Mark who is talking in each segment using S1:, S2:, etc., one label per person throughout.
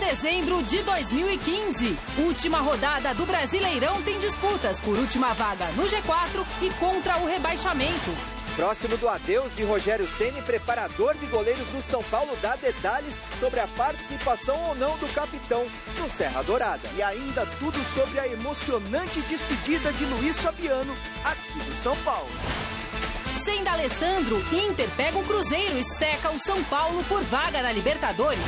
S1: dezembro de 2015. Última rodada do Brasileirão tem disputas por última vaga no G4 e contra o rebaixamento.
S2: Próximo do adeus de Rogério Ceni, preparador de goleiros do São Paulo, dá detalhes sobre a participação ou não do capitão no Serra Dourada. E ainda tudo sobre a emocionante despedida de Luiz Fabiano aqui do São Paulo.
S1: Sem D'Alessandro, Inter pega o Cruzeiro e seca o São Paulo por vaga na Libertadores.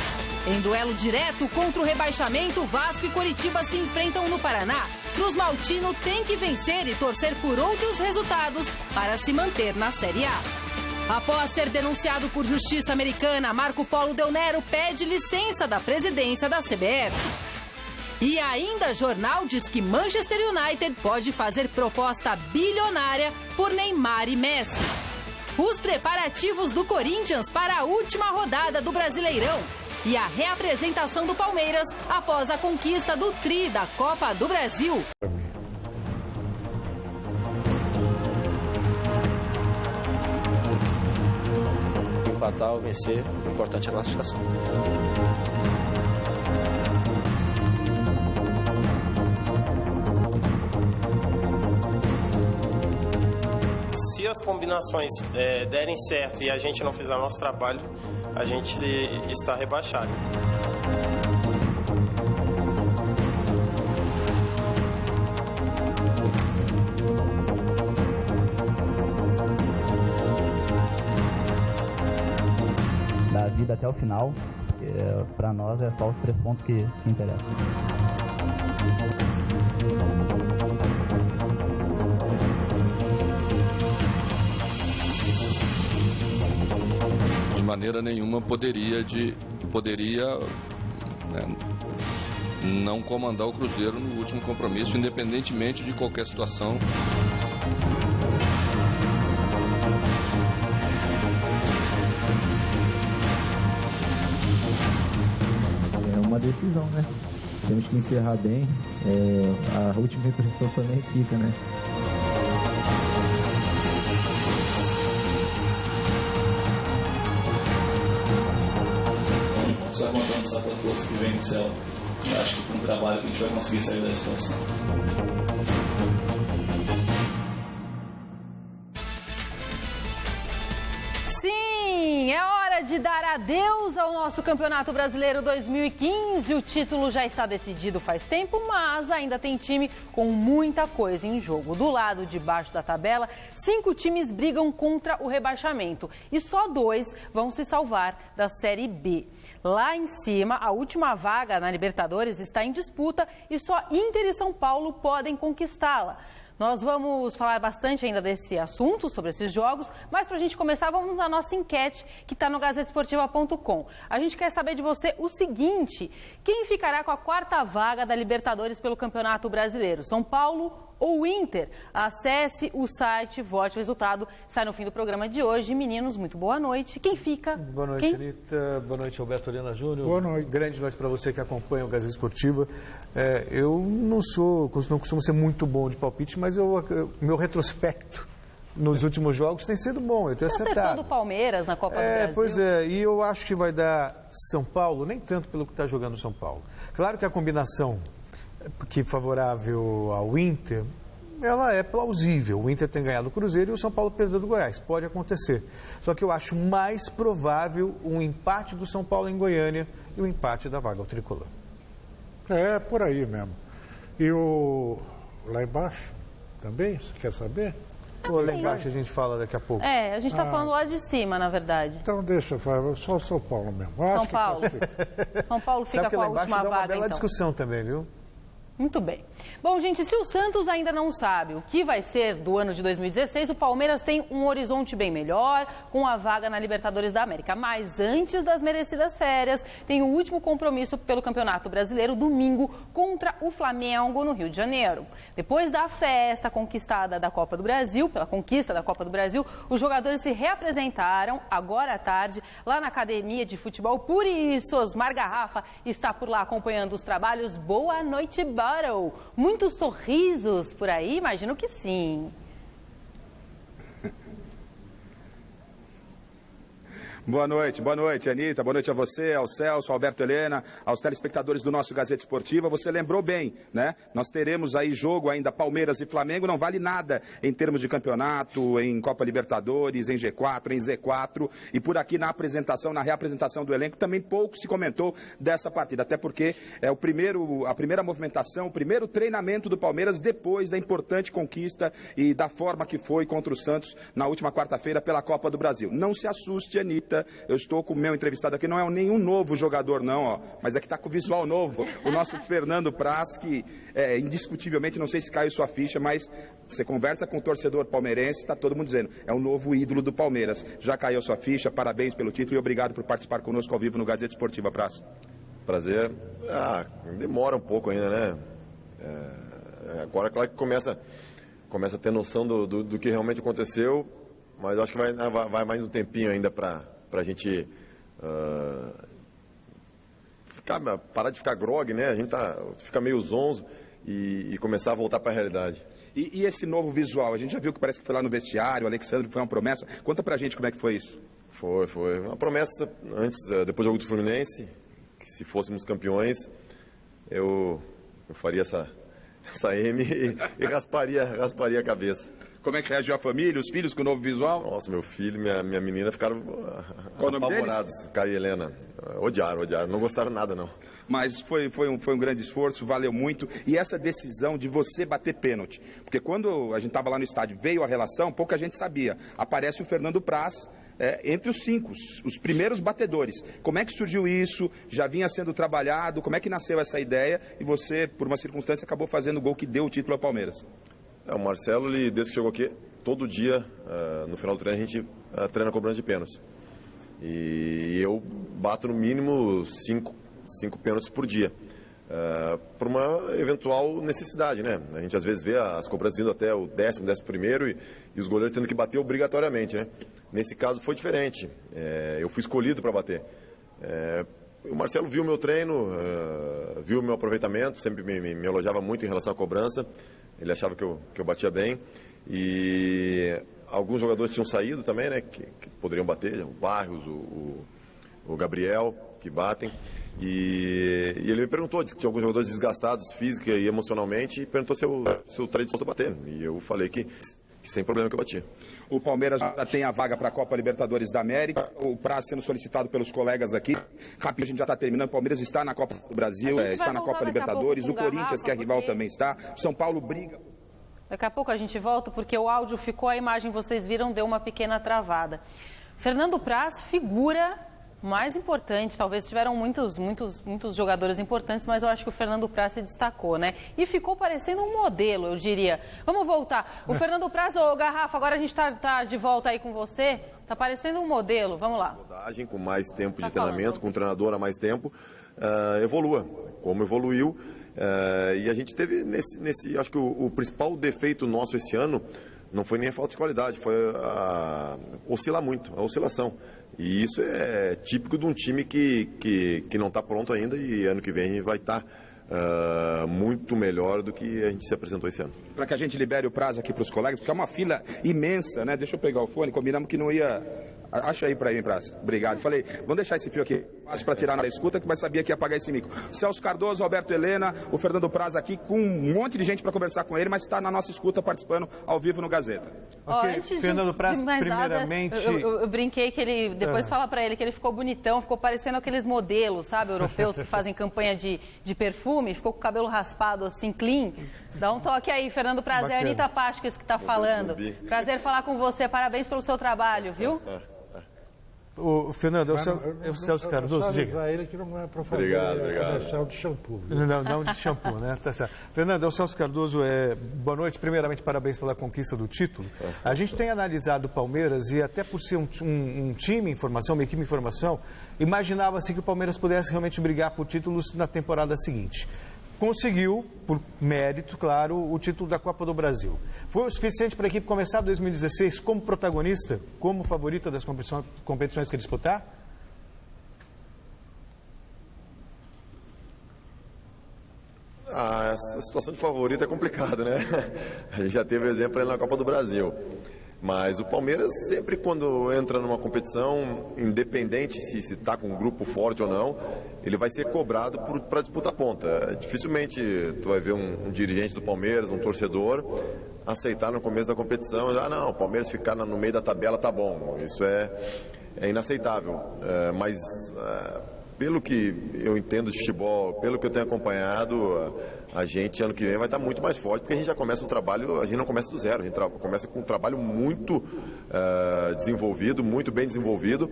S1: Em duelo direto contra o rebaixamento, Vasco e Coritiba se enfrentam no Paraná. Cruz Maltino tem que vencer e torcer por outros resultados para se manter na Série A. Após ser denunciado por justiça americana, Marco Polo Del Nero pede licença da presidência da CBF. E ainda, jornal diz que Manchester United pode fazer proposta bilionária por Neymar e Messi. Os preparativos do Corinthians para a última rodada do Brasileirão. E a reapresentação do Palmeiras após a conquista do Tri da Copa do Brasil.
S3: Empatar ou vencer, o importante é a classificação.
S4: Se as combinações derem certo e a gente não fizer o nosso trabalho, a gente está rebaixado.
S5: Da vida até o final, para nós é só os 3 pontos que interessam.
S6: De maneira nenhuma poderia não comandar o Cruzeiro no último compromisso, independentemente de qualquer situação.
S5: É uma decisão, né? Temos que encerrar bem. A última impressão também fica, né?
S7: Só contando só pela força que vem do céu. Eu acho que com o trabalho que a gente vai conseguir sair da situação.
S1: Sim, é hora de dar adeus ao nosso Campeonato Brasileiro 2015. O título já está decidido faz tempo, mas ainda tem time com muita coisa em jogo. Do lado de baixo da tabela, 5 times brigam contra o rebaixamento e só 2 vão se salvar da Série B. Lá em cima, a última vaga na Libertadores está em disputa e só Inter e São Paulo podem conquistá-la. Nós vamos falar bastante ainda desse assunto, sobre esses jogos, mas para a gente começar, vamos à nossa enquete que está no gazetesportiva.com. A gente quer saber de você o seguinte: quem ficará com a 4ª vaga da Libertadores pelo Campeonato Brasileiro? São Paulo ou Inter? Acesse o site, vote o resultado. Sai no fim do programa de hoje. Meninos, muito boa noite. Quem fica?
S8: Boa noite, Anitta. Boa noite, Alberto Helena Júnior.
S9: Boa noite.
S8: Grande noite para você que acompanha o Gazeta Esportiva. Eu não costumo ser muito bom de palpite, mas meu retrospecto nos últimos jogos tem sido bom. Eu tenho acertado.
S1: Acertou do Palmeiras na Copa do Brasil.
S8: Pois é, e eu acho que vai dar São Paulo, nem tanto pelo que está jogando São Paulo. Claro que a combinação que favorável ao Inter, ela é plausível. O Inter tem ganhado o Cruzeiro e o São Paulo perdeu do Goiás. Pode acontecer. Só que eu acho mais provável um empate do São Paulo em Goiânia e o empate da vaga ao tricolor.
S9: É por aí mesmo. E lá embaixo também, você quer saber?
S8: Lá embaixo a gente fala daqui a pouco.
S1: A gente está falando lá de cima, na verdade.
S9: Então deixa, só São Paulo mesmo.
S1: São Paulo. São Paulo fica com a última vaga,
S8: uma bela
S1: então.
S8: discussão também, viu?
S1: Muito bem. Bom, gente, se o Santos ainda não sabe o que vai ser do ano de 2016, o Palmeiras tem um horizonte bem melhor, com a vaga na Libertadores da América. Mas antes das merecidas férias, tem o último compromisso pelo Campeonato Brasileiro, domingo, contra o Flamengo, no Rio de Janeiro. Depois da festa conquistada da Copa do Brasil, pela conquista da Copa do Brasil, os jogadores se reapresentaram agora à tarde, lá na Academia de Futebol. Por isso, Osmar Garrafa está por lá acompanhando os trabalhos. Boa noite, Battle. Muitos sorrisos por aí? Imagino que sim.
S10: Boa noite, Anitta. Boa noite a você, ao Celso, ao Alberto Helena, aos telespectadores do nosso Gazeta Esportiva. Você lembrou bem, né? Nós teremos aí jogo ainda Palmeiras e Flamengo, não vale nada em termos de campeonato, em Copa Libertadores, em G4, em Z4. E por aqui na apresentação, na reapresentação do elenco, também pouco se comentou dessa partida. Até porque é a primeira movimentação, o primeiro treinamento do Palmeiras depois da importante conquista e da forma que foi contra o Santos na última quarta-feira pela Copa do Brasil. Não se assuste, Anitta. Eu estou com o meu entrevistado aqui, não é nenhum novo jogador não, ó, mas é que está com visual novo, o nosso Fernando Praz, que indiscutivelmente, não sei se caiu sua ficha, mas você conversa com o torcedor palmeirense, está todo mundo dizendo, é o novo ídolo do Palmeiras. Já caiu sua ficha, parabéns pelo título e obrigado por participar conosco ao vivo no Gazeta Esportiva, Praz.
S11: Prazer. Demora um pouco ainda, né? Agora, claro que começa a ter noção do que realmente aconteceu, mas acho que vai mais um tempinho ainda para a gente parar de ficar grog, né? A gente fica meio zonzo e começar a voltar para a realidade.
S10: E esse novo visual? A gente já viu que parece que foi lá no vestiário, o Alexandre foi uma promessa. Conta pra gente como é que foi isso.
S11: Foi uma promessa depois do jogo do Fluminense, que se fôssemos campeões, eu faria essa M e rasparia a cabeça.
S10: Como é que reagiu a família, os filhos com o novo visual?
S11: Nossa, meu filho e minha menina ficaram
S10: apavorados.
S11: Caio e Helena. Odiaram. Não gostaram nada, não.
S10: Mas foi um grande esforço, valeu muito. E essa decisão de você bater pênalti. Porque quando a gente estava lá no estádio, veio a relação, pouca gente sabia. Aparece o Fernando Praz entre os 5, os primeiros batedores. Como é que surgiu isso? Já vinha sendo trabalhado? Como é que nasceu essa ideia? E você, por uma circunstância, acabou fazendo o gol que deu o título ao Palmeiras.
S11: O Marcelo, desde que chegou aqui, todo dia, no final do treino, a gente treina cobrança de pênaltis. E eu bato no mínimo 5 pênaltis por dia, por uma eventual necessidade, né? A gente às vezes vê as cobranças indo até o 10º, 11º e os goleiros tendo que bater obrigatoriamente, né? Nesse caso foi diferente, eu fui escolhido para bater. O Marcelo viu o meu treino, viu o meu aproveitamento, sempre me elogiava muito em relação à cobrança. Ele achava que eu batia bem e alguns jogadores tinham saído também, né, que poderiam bater, o Barros, o Gabriel, que batem. E ele me perguntou, disse que tinha alguns jogadores desgastados física e emocionalmente e perguntou se eu estaria disposto a bater. E eu falei que sem problema que eu batia.
S10: O Palmeiras já tem a vaga para a Copa Libertadores da América, o Praz sendo solicitado pelos colegas aqui. Rápido, a gente já está terminando. O Palmeiras está na Copa do Brasil, está na Copa Libertadores, o Corinthians, que é rival, também está. O São Paulo briga.
S1: Daqui a pouco a gente volta, porque o áudio ficou, a imagem vocês viram, deu uma pequena travada. Fernando Praz, figura mais importante, talvez tiveram muitos jogadores importantes, mas eu acho que o Fernando Praz se destacou, né? E ficou parecendo um modelo, eu diria. Vamos voltar. O Fernando Praz, Garrafa, agora a gente tá de volta aí com você, tá parecendo um modelo, vamos lá.
S11: Com mais tempo de treinamento, com um treinador há mais tempo, evolua, como evoluiu. E a gente teve acho que o principal defeito nosso esse ano não foi nem a falta de qualidade, foi oscilar muito, a oscilação. E isso é típico de um time que não está pronto ainda e ano que vem a gente vai estar muito melhor do que a gente se apresentou esse ano.
S10: Para que a gente libere o prazo aqui para os colegas, porque é uma fila imensa, né? Deixa eu pegar o fone, combinamos que não ia... Acha aí para mim, Prazo. Obrigado. Falei, vamos deixar esse fio aqui fácil para tirar na escuta, que vai sabia que ia apagar esse mico. Celso Cardoso, Alberto Helena, o Fernando Praz aqui, com um monte de gente para conversar com ele, mas está na nossa escuta participando ao vivo no Gazeta.
S8: Ok, Fernando Praz, primeiramente...
S1: Eu brinquei que ele, depois fala para ele que ele ficou bonitão, ficou parecendo aqueles modelos, sabe, europeus que fazem campanha de perfume, ficou com o cabelo raspado assim, clean. Dá um toque aí, Fernando Praz, é a Anitta Pasques que está falando. Prazer falar com você, parabéns pelo seu trabalho, viu?
S8: O Fernando, é o Celso Cardoso, diga.
S9: Ele que não é para fazer
S11: Obrigado.
S9: de shampoo.
S8: Não de shampoo, né? Tá certo. Fernando, é o Celso Cardoso, boa noite. Primeiramente, parabéns pela conquista do título. A gente tem analisado o Palmeiras e até por ser um time em formação, uma equipe em formação, imaginava-se que o Palmeiras pudesse realmente brigar por títulos na temporada seguinte. Conseguiu, por mérito, claro, o título da Copa do Brasil. Foi o suficiente para a equipe começar 2016 como protagonista, como favorita das competições que disputar?
S11: Essa situação de favorito é complicada, né? A gente já teve exemplo aí na Copa do Brasil. Mas o Palmeiras sempre quando entra numa competição, independente se está com um grupo forte ou não, ele vai ser cobrado para disputar ponta. Dificilmente tu vai ver um dirigente do Palmeiras, um torcedor, aceitar no começo da competição, não, o Palmeiras ficar no meio da tabela tá bom. Isso é inaceitável. Mas pelo que eu entendo de futebol, pelo que eu tenho acompanhado, a gente ano que vem vai estar muito mais forte, porque a gente já começa um trabalho, a gente não começa do zero, a gente começa com um trabalho muito desenvolvido, muito bem desenvolvido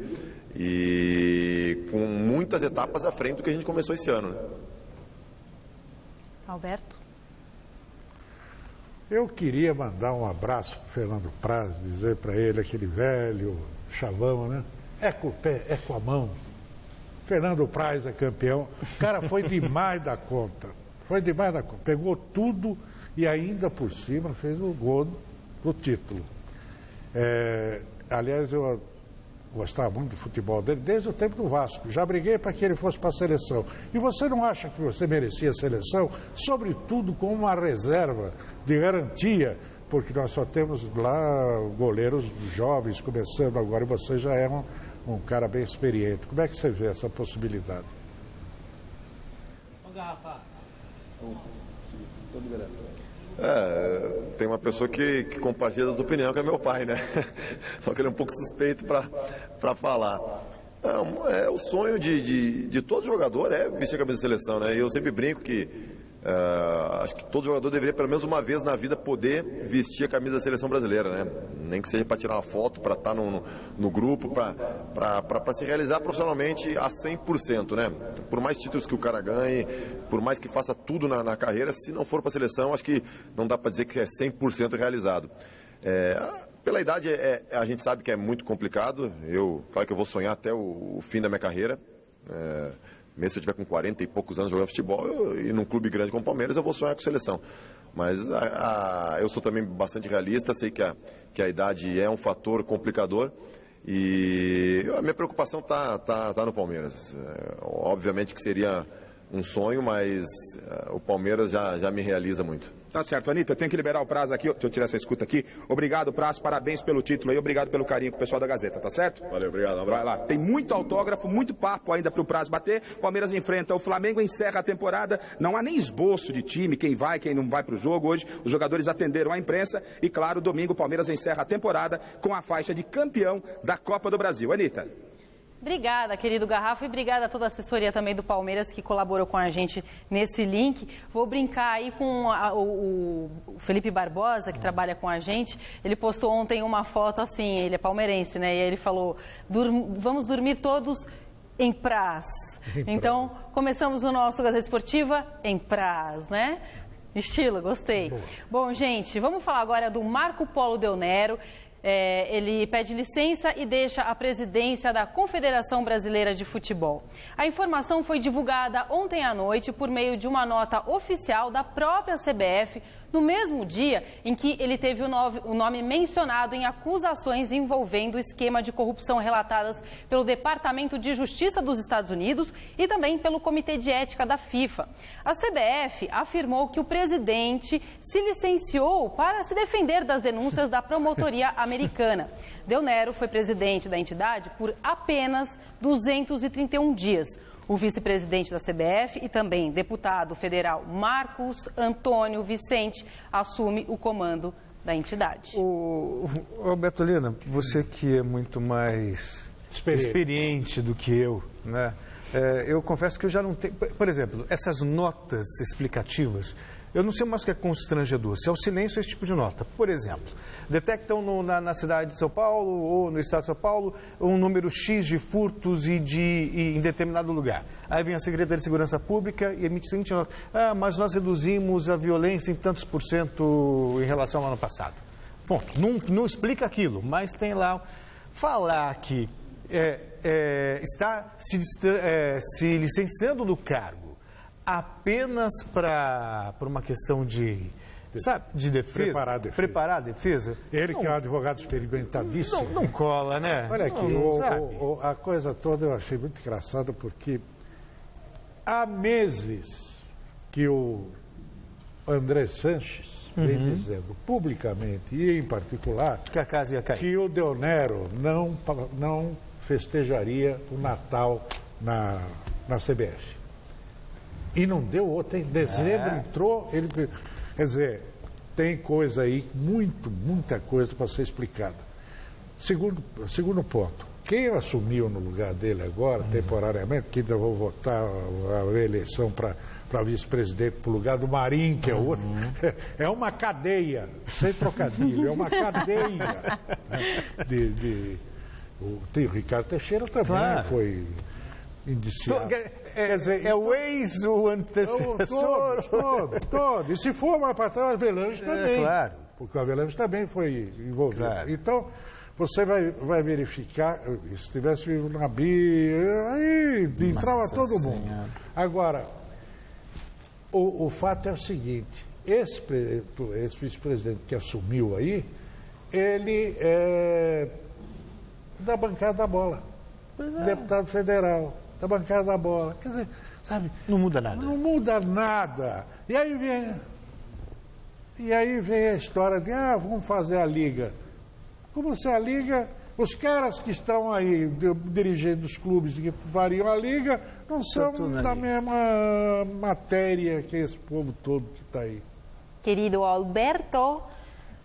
S11: e com muitas etapas à frente do que a gente começou esse ano. Né?
S1: Alberto?
S9: Eu queria mandar um abraço para o Fernando Praz, dizer para ele, aquele velho chavão, né? É com o pé, é com a mão. Fernando Praz é campeão. O cara foi demais da conta. Foi demais da conta. Pegou tudo e ainda por cima fez o gol do título. Aliás, eu gostava muito do futebol dele desde o tempo do Vasco. Já briguei para que ele fosse para a seleção. E você não acha que você merecia a seleção? Sobretudo com uma reserva de garantia, porque nós só temos lá goleiros jovens começando agora e você já é um cara bem experiente. Como é que você vê essa possibilidade?
S11: Tem uma pessoa que compartilha da tua opinião, que é meu pai, né? Só que ele é um pouco suspeito para falar. É o sonho de todo jogador vestir a camisa da seleção, né? E eu sempre brinco que acho que todo jogador deveria pelo menos uma vez na vida poder vestir a camisa da seleção brasileira, né? Nem que seja para tirar uma foto, para estar no grupo, para se realizar profissionalmente a 100%, né? Por mais títulos que o cara ganhe, por mais que faça tudo na carreira, se não for para a seleção, acho que não dá para dizer que é 100% realizado. Pela idade, a gente sabe que é muito complicado. Claro que eu vou sonhar até o fim da minha carreira. Mesmo se eu estiver com 40 e poucos anos jogando futebol e num clube grande como o Palmeiras, eu vou sonhar com seleção. Mas eu sou também bastante realista, sei que a idade é um fator complicador e a minha preocupação tá no Palmeiras. Obviamente que seria um sonho, mas o Palmeiras já me realiza muito.
S10: Tá certo, Anitta, eu tenho que liberar o Praz aqui. Deixa eu tirar essa escuta aqui. Obrigado, Praz, parabéns pelo título aí, obrigado pelo carinho com o pessoal da Gazeta, tá certo?
S11: Valeu, obrigado. Um abraço.
S10: Vai lá, tem muito autógrafo, muito papo ainda pro Praz bater. Palmeiras enfrenta o Flamengo, encerra a temporada. Não há nem esboço de time, quem vai, quem não vai pro jogo hoje. Os jogadores atenderam a imprensa e, claro, domingo o Palmeiras encerra a temporada com a faixa de campeão da Copa do Brasil. Anitta.
S1: Obrigada, querido Garrafa, e obrigada a toda a assessoria também do Palmeiras que colaborou com a gente nesse link. Vou brincar aí com o Felipe Barbosa, que trabalha com a gente. Ele postou ontem uma foto assim, ele é palmeirense, né? E aí ele falou, vamos dormir todos em praz. Então, começamos o nosso Gazeta Esportiva em praz, né? Estilo, gostei. Bom, gente, vamos falar agora do Marco Polo Del Nero. Ele pede licença e deixa a presidência da Confederação Brasileira de Futebol. A informação foi divulgada ontem à noite por meio de uma nota oficial da própria CBF, no mesmo dia em que ele teve o nome mencionado em acusações envolvendo o esquema de corrupção relatadas pelo Departamento de Justiça dos Estados Unidos e também pelo Comitê de Ética da FIFA. A CBF afirmou que o presidente se licenciou para se defender das denúncias da promotoria americana. Del Nero foi presidente da entidade por apenas 231 dias. O vice-presidente da CBF e também deputado federal Marcos Antônio Vicente assume o comando da entidade.
S8: Alberto Lina, você que é muito mais experiente do que eu, né? Eu confesso que eu já não tenho... Por exemplo, essas notas explicativas, eu não sei mais o que é constrangedor, se é o silêncio ou esse tipo de nota. Por exemplo, detectam na cidade de São Paulo ou no estado de São Paulo um número X de furtos em determinado lugar. Aí vem a Secretaria de Segurança Pública e emite a seguinte nota: mas nós reduzimos a violência em tantos por cento em relação ao ano passado. Ponto. Não explica aquilo, mas tem lá... Falar que está se licenciando do cargo apenas por uma questão de defesa? Preparar a defesa.
S9: Ele que é um advogado experimentadíssimo.
S8: Não cola, né?
S9: Olha aqui, a coisa toda eu achei muito engraçada porque há meses que o André Sanches vem dizendo publicamente e em particular
S8: que a casa ia cair,
S9: que o Del Nero não festejaria o Natal na CBF. E não deu outra. Em dezembro entrou, ele... Quer dizer, tem coisa aí, muita coisa para ser explicada. Segundo ponto, quem assumiu no lugar dele agora, temporariamente, que ainda vou votar a eleição para vice-presidente para o lugar do Marinho, que é outro, é uma cadeia, sem trocadilho, é uma cadeia. O Ricardo Teixeira também foi indiciado.
S8: Quer dizer, o ex, o antecessor.
S9: Todo. E se for mais para trás, o Avelange também.
S8: Claro.
S9: Porque o Avelange também foi envolvido. Claro. Então, você vai verificar, se tivesse vivo na Bia, aí entrava todo mundo. Agora, o fato é o seguinte, esse vice-presidente que assumiu aí, ele é da bancada da bola. Deputado federal, da bancada da bola. Quer dizer, sabe?
S8: Não muda nada.
S9: Não muda nada. E aí vem a história de, vamos fazer a liga. Como se a liga, os caras que estão aí dirigindo os clubes que variam a liga, não são da mesma matéria que esse povo todo que está aí.
S1: Querido Alberto,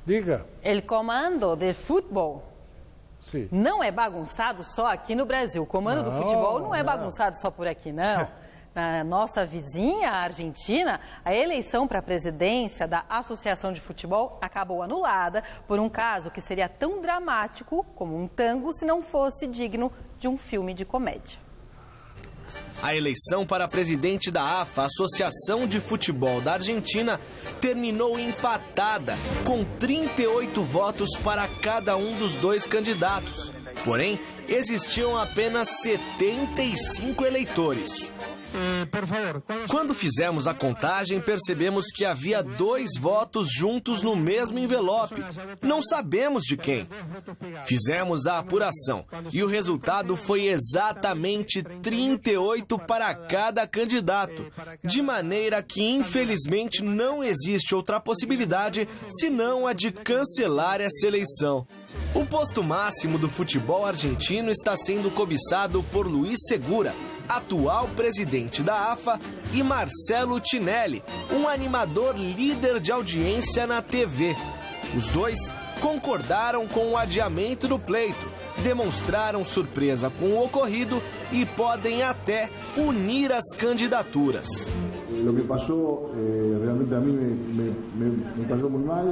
S9: diga.
S1: O comando de futebol
S9: Sim.
S1: não é bagunçado só aqui no Brasil. O comando do futebol não é bagunçado só por aqui, não. Na nossa vizinha, a Argentina, a eleição para a presidência da Associação de Futebol acabou anulada por um caso que seria tão dramático como um tango se não fosse digno de um filme de comédia.
S12: A eleição para presidente da AFA, Associação de Futebol da Argentina, terminou empatada, com 38 votos para cada um dos dois candidatos. Porém, existiam apenas 75 eleitores. Quando fizemos a contagem, percebemos que havia 2 votos juntos no mesmo envelope. Não sabemos de quem. Fizemos a apuração e o resultado foi exatamente 38 para cada candidato, de maneira que, infelizmente, não existe outra possibilidade senão a de cancelar essa eleição. O posto máximo do futebol argentino está sendo cobiçado por Luiz Segura, atual presidente da AFA, e Marcelo Tinelli, um animador líder de audiência na TV. Os dois concordaram com o adiamento do pleito, demonstraram surpresa com o ocorrido e podem até unir as candidaturas.
S13: O que passou realmente a mim me passou muito mal.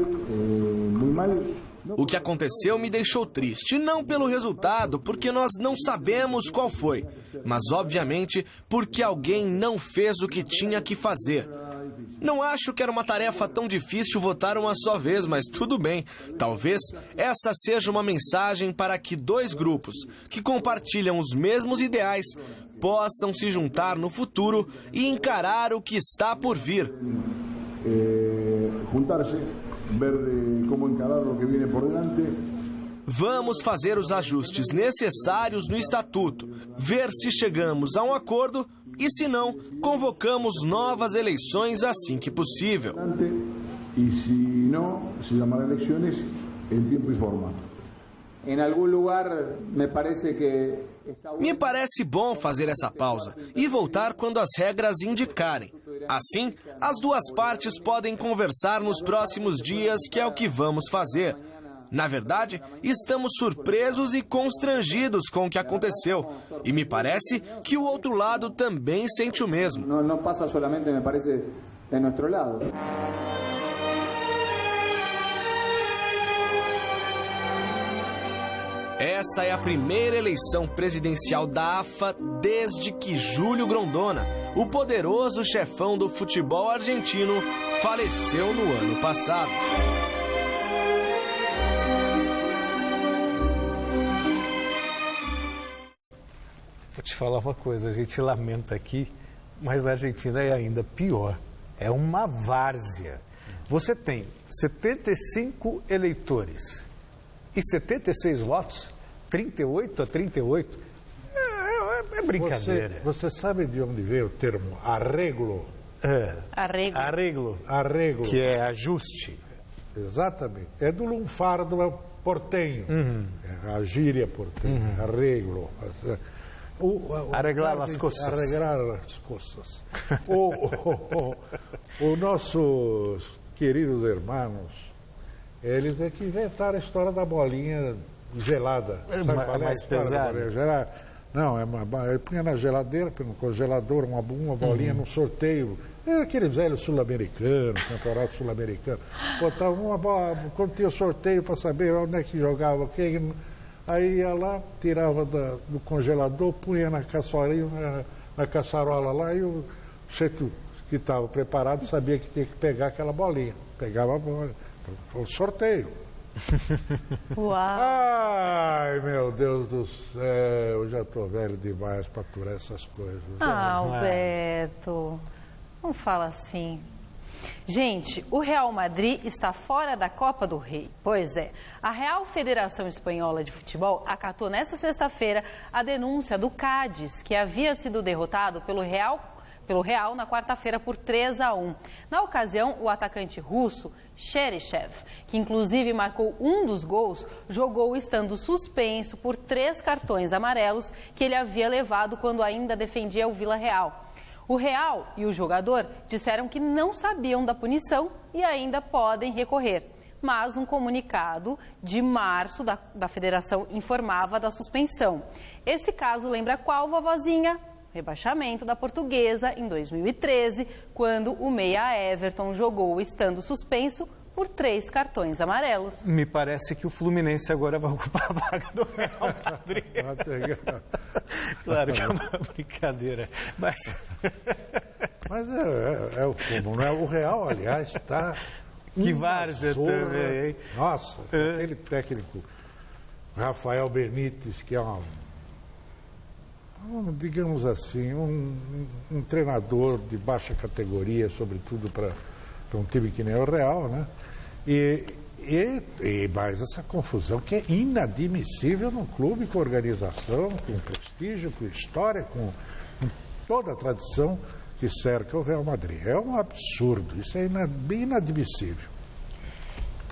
S12: O que aconteceu me deixou triste, não pelo resultado, porque nós não sabemos qual foi, mas obviamente porque alguém não fez o que tinha que fazer. Não acho que era uma tarefa tão difícil votar uma só vez, mas tudo bem. Talvez essa seja uma mensagem para que 2 grupos que compartilham os mesmos ideais possam se juntar no futuro e encarar o que está por vir.
S13: Juntar-se, ver como encarar o que vem por delante.
S12: Vamos fazer os ajustes necessários no estatuto, ver se chegamos a um acordo e, se não, convocamos novas eleições assim que possível.
S13: E se não, se chamar eleições em tempo e forma.
S14: Em algum lugar,
S12: me parece bom fazer essa pausa e voltar quando as regras indicarem. Assim, as 2 partes podem conversar nos próximos dias, que é o que vamos fazer. Na verdade, estamos surpresos e constrangidos com o que aconteceu. E me parece que o outro lado também sente o mesmo.
S14: Não passa solamente, me parece, de nosso lado.
S12: Essa é a primeira eleição presidencial da AFA desde que Júlio Grondona, o poderoso chefão do futebol argentino, faleceu no ano passado.
S8: Vou te falar uma coisa, a gente lamenta aqui, mas na Argentina é ainda pior. É uma várzea. Você tem 75 eleitores e 76 votos, 38-38. É brincadeira.
S9: Você sabe de onde veio o termo arreglo?
S8: Arreglo. Que é ajuste.
S9: Exatamente. É do lunfardo portenho. É a gíria portenho. Arreglo.
S8: Arreglar as coisas.
S9: Arreglar as coisas. Os nossos queridos irmãos, eles é que inventaram a história da bolinha gelada.
S8: É mais pesada.
S9: Não, ele punha na geladeira, punha no congelador, uma bolinha num sorteio. É aqueles velhos sul-americanos, campeonato sul-americano. Botava uma bola, quando tinha sorteio para saber onde é que jogava quem. Aí ia lá, tirava do congelador, punha na caçarola lá, e o sujeito que estava preparado sabia que tinha que pegar aquela bolinha. Pegava a bola. Então, foi um sorteio.
S1: Uau!
S9: Ai, meu Deus do céu, eu já estou velho demais para aturar essas coisas.
S1: Alberto, não fala assim. Gente, o Real Madrid está fora da Copa do Rei. Pois é, a Real Federação Espanhola de Futebol acatou nesta sexta-feira a denúncia do Cádiz, que havia sido derrotado pelo Real na quarta-feira por 3-1. Na ocasião, o atacante russo Cheryshev, que inclusive marcou um dos gols, jogou estando suspenso por 3 cartões amarelos que ele havia levado quando ainda defendia o Vila Real. O Real e o jogador disseram que não sabiam da punição e ainda podem recorrer. Mas um comunicado de março da federação informava da suspensão. Esse caso lembra qual, vovozinha? Rebaixamento da Portuguesa em 2013, quando o meia Everton jogou estando suspenso por 3 cartões amarelos.
S8: Me parece que o Fluminense agora vai ocupar a vaga do Real Madrid. Claro que é uma brincadeira, mas
S9: é o como, não é? O Real, aliás, está...
S8: Que várzea também, hein?
S9: Nossa, aquele técnico Rafael Benítez, que é digamos assim, um treinador de baixa categoria, sobretudo para um time que nem o Real, né? E mais essa confusão que é inadmissível num clube com organização, com prestígio, com história, com toda a tradição que cerca o Real Madrid. É um absurdo, isso é inadmissível.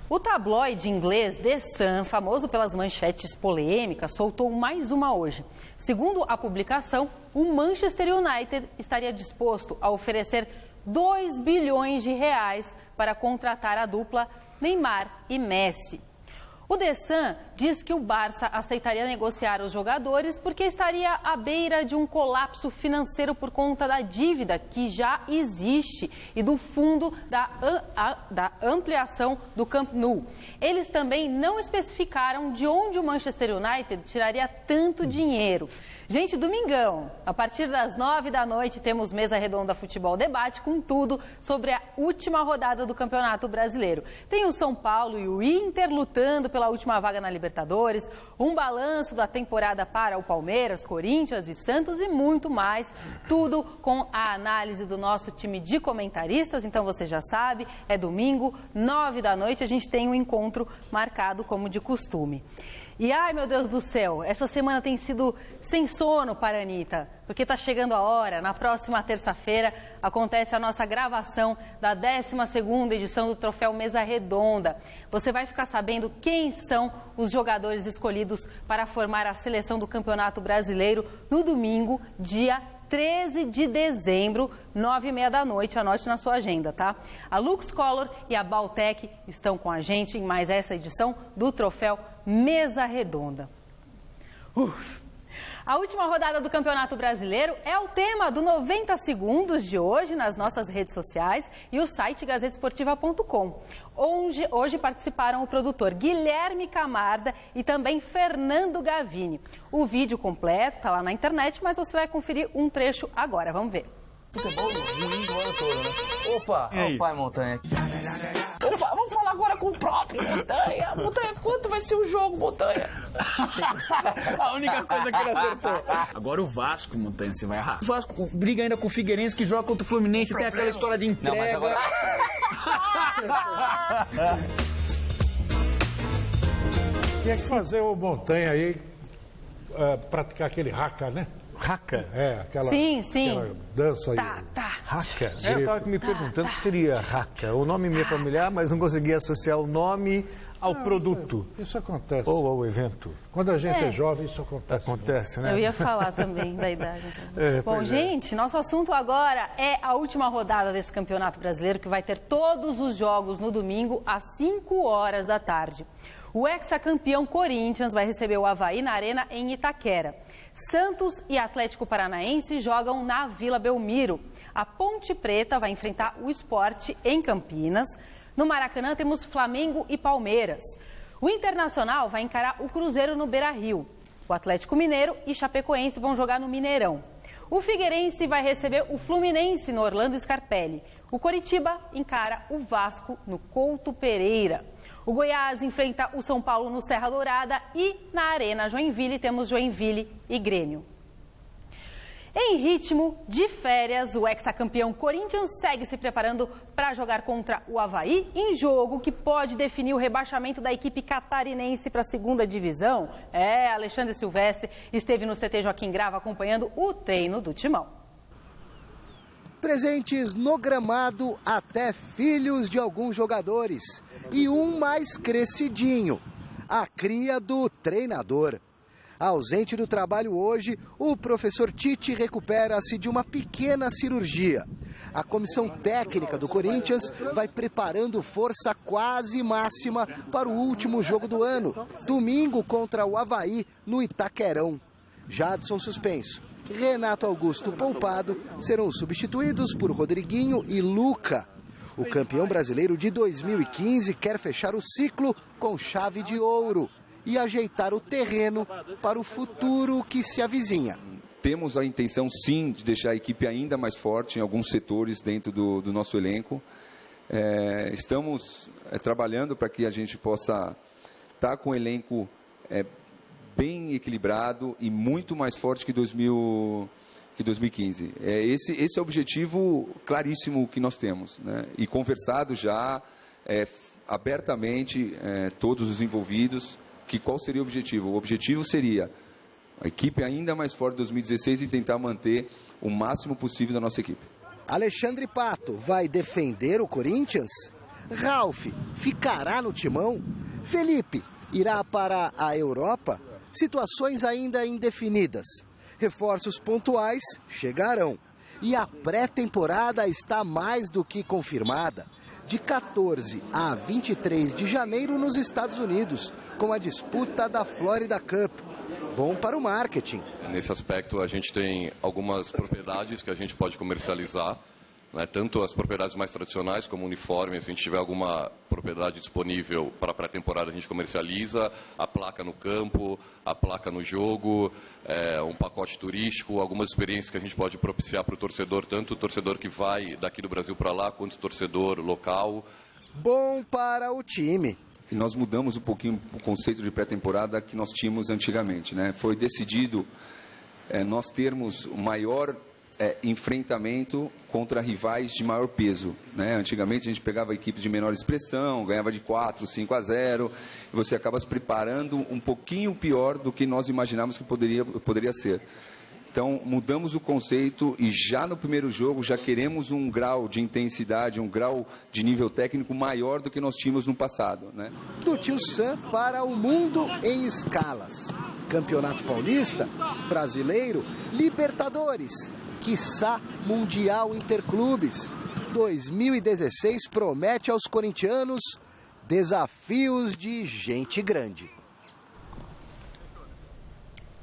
S1: O tabloide inglês The Sun, famoso pelas manchetes polêmicas, soltou mais uma hoje. Segundo a publicação, o Manchester United estaria disposto a oferecer 2 bilhões de reais para contratar a dupla Neymar e Messi. O The Sun diz que o Barça aceitaria negociar os jogadores porque estaria à beira de um colapso financeiro por conta da dívida que já existe e do fundo da ampliação do Camp Nou. Eles também não especificaram de onde o Manchester United tiraria tanto dinheiro. Gente, domingão, a partir das 21h, temos Mesa Redonda Futebol Debate com tudo sobre a última rodada do Campeonato Brasileiro. Tem o São Paulo e o Inter lutando pela última vaga na Libertadores, um balanço da temporada para o Palmeiras, Corinthians e Santos e muito mais. Tudo com a análise do nosso time de comentaristas. Então você já sabe, é domingo, 21h, a gente tem um encontro marcado como de costume. E ai, meu Deus do céu, essa semana tem sido sem sono para a Anitta, porque está chegando a hora. Na próxima terça-feira acontece a nossa gravação da 12ª edição do Troféu Mesa Redonda. Você vai ficar sabendo quem são os jogadores escolhidos para formar a seleção do Campeonato Brasileiro no domingo, dia 13 de dezembro, 21h30, anote na sua agenda, tá? A Lux Color e a Baltec estão com a gente em mais essa edição do Troféu Mesa Redonda. A última rodada do Campeonato Brasileiro é o tema do 90 Segundos de hoje nas nossas redes sociais e o site gazetesportiva.com. Hoje participaram o produtor Guilherme Camarda e também Fernando Gavini. O vídeo completo está lá na internet, mas você vai conferir um trecho agora. Vamos ver.
S15: Futebol ruim do ano todo, né? Opa, olha o pai Montanha aqui. Opa, vamos falar agora com o próprio Montanha. Montanha, quanto vai ser o jogo, Montanha?
S16: A única coisa que ele acertou. Agora o Vasco, Montanha, você vai errar. O Vasco briga ainda com o Figueirense, que joga contra o Fluminense, tem aquela história de entrega. Não, mas agora...
S9: Tinha que fazer o Montanha aí, praticar aquele haka, né?
S8: Haka?
S9: Aquela dança aí. Haka?
S8: Eu estava me perguntando o que seria Haka. O nome me é familiar, mas não conseguia associar o nome ao produto.
S9: Isso acontece.
S8: Ou ao evento.
S9: Quando a gente é jovem, isso acontece.
S8: Acontece, né?
S1: Eu ia falar também da idade. Bom, gente, nosso assunto agora é a última rodada desse Campeonato Brasileiro, que vai ter todos os jogos no domingo às 5 horas da tarde. O hexacampeão Corinthians vai receber o Avaí na Arena em Itaquera. Santos e Atlético Paranaense jogam na Vila Belmiro. A Ponte Preta vai enfrentar o Sport em Campinas. No Maracanã temos Flamengo e Palmeiras. O Internacional vai encarar o Cruzeiro no Beira-Rio. O Atlético Mineiro e Chapecoense vão jogar no Mineirão. O Figueirense vai receber o Fluminense no Orlando Scarpelli. O Coritiba encara o Vasco no Couto Pereira. O Goiás enfrenta o São Paulo no Serra Dourada e na Arena Joinville temos Joinville e Grêmio. Em ritmo de férias, o hexacampeão Corinthians segue se preparando para jogar contra o Avaí em jogo que pode definir o rebaixamento da equipe catarinense para a segunda divisão. Alexandre Silvestre esteve no CT Joaquim Grava acompanhando o treino do Timão.
S17: Presentes no gramado até filhos de alguns jogadores e um mais crescidinho, a cria do treinador. Ausente do trabalho hoje, o professor Tite recupera-se de uma pequena cirurgia. A comissão técnica do Corinthians vai preparando força quase máxima para o último jogo do ano, domingo contra o Avaí no Itaquerão. Jadson suspenso, Renato Augusto poupado serão substituídos por Rodriguinho e Luca. O campeão brasileiro de 2015 quer fechar o ciclo com chave de ouro e ajeitar o terreno para o futuro que se avizinha.
S18: Temos a intenção, sim, de deixar a equipe ainda mais forte em alguns setores dentro do nosso elenco. Estamos trabalhando para que a gente possa estar com o elenco bem equilibrado e muito mais forte que 2015. Esse é o objetivo claríssimo que nós temos, né? E conversado já abertamente todos os envolvidos. Qual seria o objetivo? O objetivo seria a equipe ainda mais forte de 2016 e tentar manter o máximo possível da nossa equipe.
S17: Alexandre Pato vai defender o Corinthians? Ralf ficará no timão? Felipe irá para a Europa? Situações ainda indefinidas. Reforços pontuais chegarão. E a pré-temporada está mais do que confirmada. De 14 a 23 de janeiro nos Estados Unidos, com a disputa da Florida Cup. Bom para o marketing.
S6: Nesse aspecto, a gente tem algumas propriedades que a gente pode comercializar, né? Tanto as propriedades mais tradicionais, como uniformes, se a gente tiver alguma propriedade disponível para a pré-temporada, a gente comercializa, a placa no campo, a placa no jogo, um pacote turístico, algumas experiências que a gente pode propiciar para o torcedor, tanto o torcedor que vai daqui do Brasil para lá, quanto o torcedor local.
S17: Bom para o time.
S18: E nós mudamos um pouquinho o conceito de pré-temporada que nós tínhamos antigamente, né? Foi decidido nós termos o maior enfrentamento contra rivais de maior peso, né? Antigamente a gente pegava equipes de menor expressão, ganhava de 4, 5-0, e você acaba se preparando um pouquinho pior do que nós imaginávamos que poderia ser. Então, mudamos o conceito e já no primeiro jogo já queremos um grau de intensidade, um grau de nível técnico maior do que nós tínhamos no passado, né?
S17: Do Tio Sam para o mundo em escalas. Campeonato Paulista, Brasileiro, Libertadores, quiçá Mundial Interclubes. 2016 promete aos corintianos desafios de gente grande.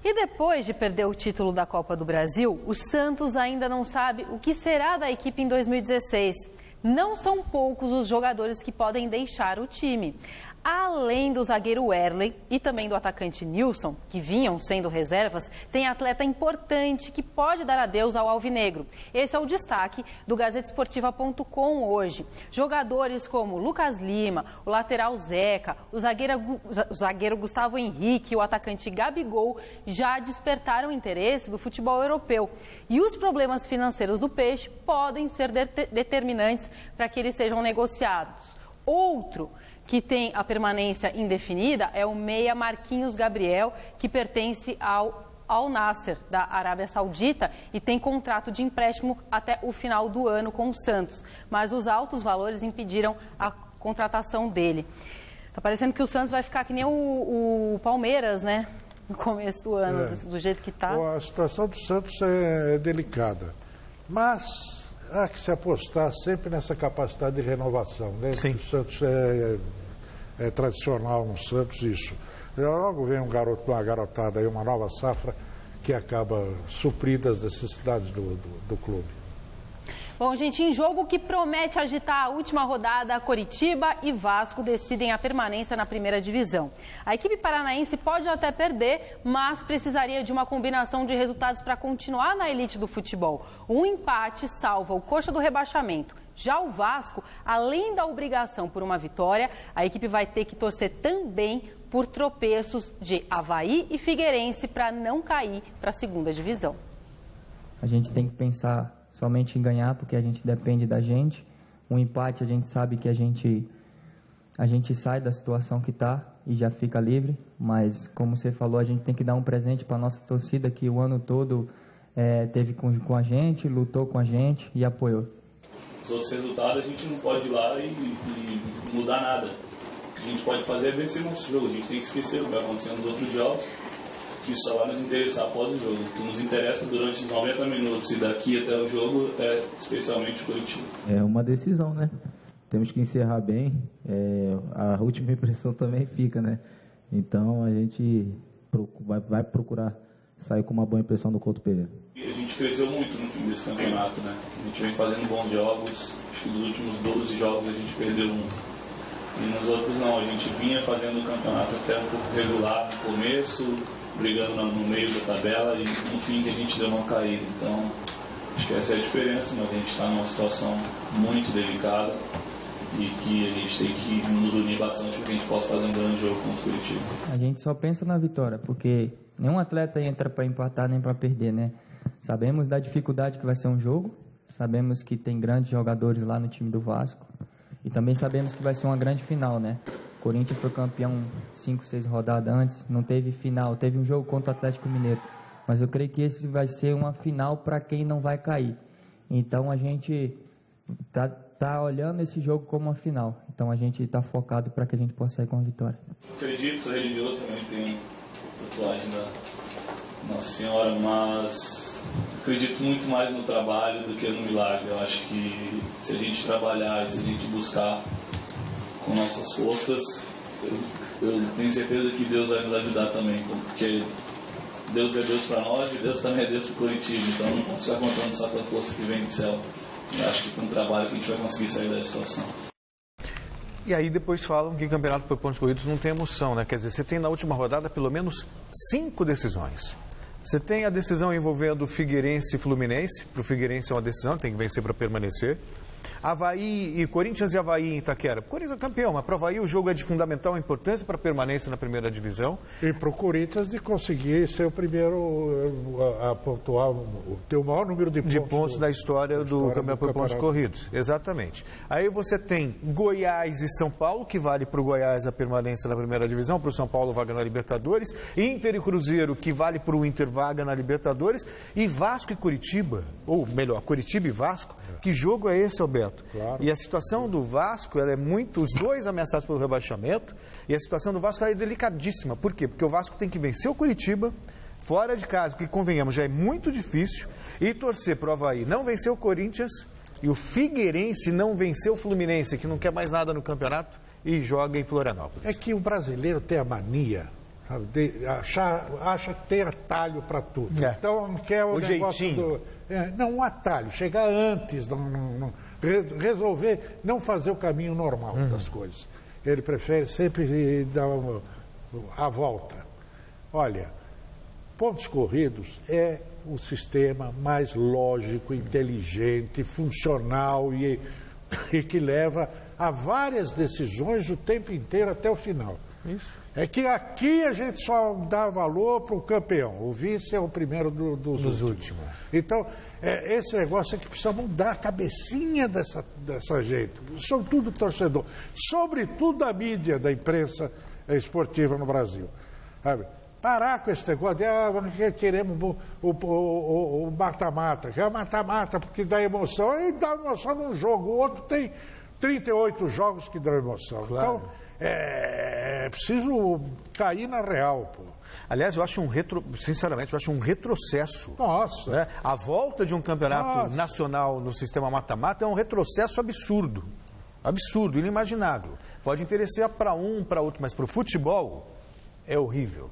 S1: E depois de perder o título da Copa do Brasil, o Santos ainda não sabe o que será da equipe em 2016. Não são poucos os jogadores que podem deixar o time. Além do zagueiro Werley e também do atacante Nilson, que vinham sendo reservas, tem atleta importante que pode dar adeus ao alvinegro. Esse é o destaque do GazeteEsportiva.com hoje. Jogadores como Lucas Lima, o lateral Zeca, o zagueiro Gustavo Henrique e o atacante Gabigol já despertaram interesse do futebol europeu. E os problemas financeiros do Peixe podem ser determinantes para que eles sejam negociados. Outro que tem a permanência indefinida é o meia Marquinhos Gabriel, que pertence ao Al Nassr, da Arábia Saudita, e tem contrato de empréstimo até o final do ano com o Santos. Mas os altos valores impediram a contratação dele. Tá parecendo que o Santos vai ficar que nem o Palmeiras, né? No começo do ano, do jeito que está.
S9: A situação do Santos é delicada, mas há que se apostar sempre nessa capacidade de renovação, né? Sim. O Santos é tradicional no Santos isso. Logo vem um garoto, uma garotada aí, uma nova safra que acaba suprindo as necessidades do clube.
S1: Bom, gente, em jogo que promete agitar a última rodada, Coritiba e Vasco decidem a permanência na primeira divisão. A equipe paranaense pode até perder, mas precisaria de uma combinação de resultados para continuar na elite do futebol. Um empate salva o coxa do rebaixamento. Já o Vasco, além da obrigação por uma vitória, a equipe vai ter que torcer também por tropeços de Avaí e Figueirense para não cair para a segunda divisão.
S5: A gente tem que pensar somente em ganhar, porque a gente depende da gente. Um empate, a gente sabe que a gente sai da situação que está e já fica livre, mas como você falou, a gente tem que dar um presente para a nossa torcida, que o ano todo teve com a gente, lutou com a gente e apoiou.
S7: Os outros resultados a gente não pode ir lá e mudar nada. O que a gente pode fazer é vencer o nosso jogo. A gente tem que esquecer o que vai acontecer nos outros jogos, que só vai nos interessar após o jogo. O que nos interessa durante os 90 minutos e daqui até o jogo é especialmente o Coritiba.
S5: É uma decisão, né? Temos que encerrar bem. A última impressão também fica, né? Então a gente vai procurar sair com uma boa impressão do Couto Pereira.
S7: A gente cresceu muito no fim desse campeonato, né? A gente vem fazendo bons jogos. Acho que dos últimos 12 jogos a gente perdeu um. E nos outros não, a gente vinha fazendo o campeonato até um pouco regular no começo, brigando no meio da tabela e no fim que a gente deu uma caída. Então, acho que essa é a diferença, mas a gente está numa situação muito delicada e que a gente tem que nos unir bastante para que a gente possa fazer um grande jogo contra o Curitiba.
S5: A gente só pensa na vitória, porque nenhum atleta entra para empatar nem para perder, né? Sabemos da dificuldade que vai ser um jogo, sabemos que tem grandes jogadores lá no time do Vasco, e também sabemos que vai ser uma grande final, né? O Corinthians foi campeão 5, 6 rodadas antes, não teve final, teve um jogo contra o Atlético Mineiro. Mas eu creio que esse vai ser uma final para quem não vai cair. Então a gente tá olhando esse jogo como uma final. Então a gente está focado para que a gente possa sair com a vitória.
S7: Acredito, sou religioso, também tenho tatuagem da Nossa Senhora, mas acredito muito mais no trabalho do que no milagre. Eu acho que se a gente trabalhar e se a gente buscar com nossas forças, eu tenho certeza que Deus vai nos ajudar também, porque Deus é Deus para nós e Deus também é Deus para o Coritiba. Então não posso ficar contando só com a força que vem do céu. Eu acho que com o trabalho que a gente vai conseguir sair da situação.
S8: E aí depois falam que o campeonato por pontos corridos não tem emoção, né? Quer dizer, você tem na última rodada pelo menos 5 decisões. Você tem a decisão envolvendo Figueirense e Fluminense. Para o Figueirense é uma decisão, tem que vencer para permanecer. Avaí e Corinthians e Avaí em Itaquera. Corinthians é campeão, mas para o Avaí o jogo é de fundamental importância para a permanência na primeira divisão.
S9: E para o Corinthians de conseguir ser o primeiro a pontuar, ter o maior número de pontos
S8: da história do campeonato por pontos corridos. Exatamente. Aí você tem Goiás e São Paulo, que vale para o Goiás a permanência na primeira divisão, para o São Paulo vaga na Libertadores. Inter e Cruzeiro, que vale para o Inter vaga na Libertadores. E Vasco e Curitiba, ou melhor, Curitiba e Vasco. Que jogo é esse, Alberto? Claro. E a situação do Vasco, ela é muito, os dois ameaçados pelo rebaixamento, e a situação do Vasco ela é delicadíssima. Por quê? Porque o Vasco tem que vencer o Curitiba, fora de casa, que convenhamos, já é muito difícil, e torcer para o Avaí não vencer o Corinthians, e o Figueirense não vencer o Fluminense, que não quer mais nada no campeonato, e joga em Florianópolis.
S9: É que o brasileiro tem a mania, sabe, de acha que tem atalho para tudo. Então não quer o negócio jeitinho. Não, um atalho, chegar antes, resolver não fazer o caminho normal das coisas. Ele prefere sempre dar a volta. Olha, pontos corridos é o sistema mais lógico, inteligente, funcional e que leva a várias decisões o tempo inteiro até o final. Isso. É que aqui a gente só dá valor para o campeão. O vice é o primeiro dos últimos. Então, esse negócio é que precisa mudar a cabecinha dessa gente. Sobretudo o torcedor. Sobretudo a mídia da imprensa esportiva no Brasil. Sabe? Parar com esse negócio de queremos o mata-mata. Quer mata-mata porque dá emoção. E dá emoção num jogo. O outro tem 38 jogos que dão emoção. Claro. Então, é preciso cair na real, pô.
S8: Aliás, eu acho sinceramente, eu acho um retrocesso.
S9: Nossa!
S8: Né? A volta de um campeonato nacional no sistema mata-mata é um retrocesso absurdo. Absurdo, inimaginável. Pode interessar para um, para outro, mas para o futebol é horrível.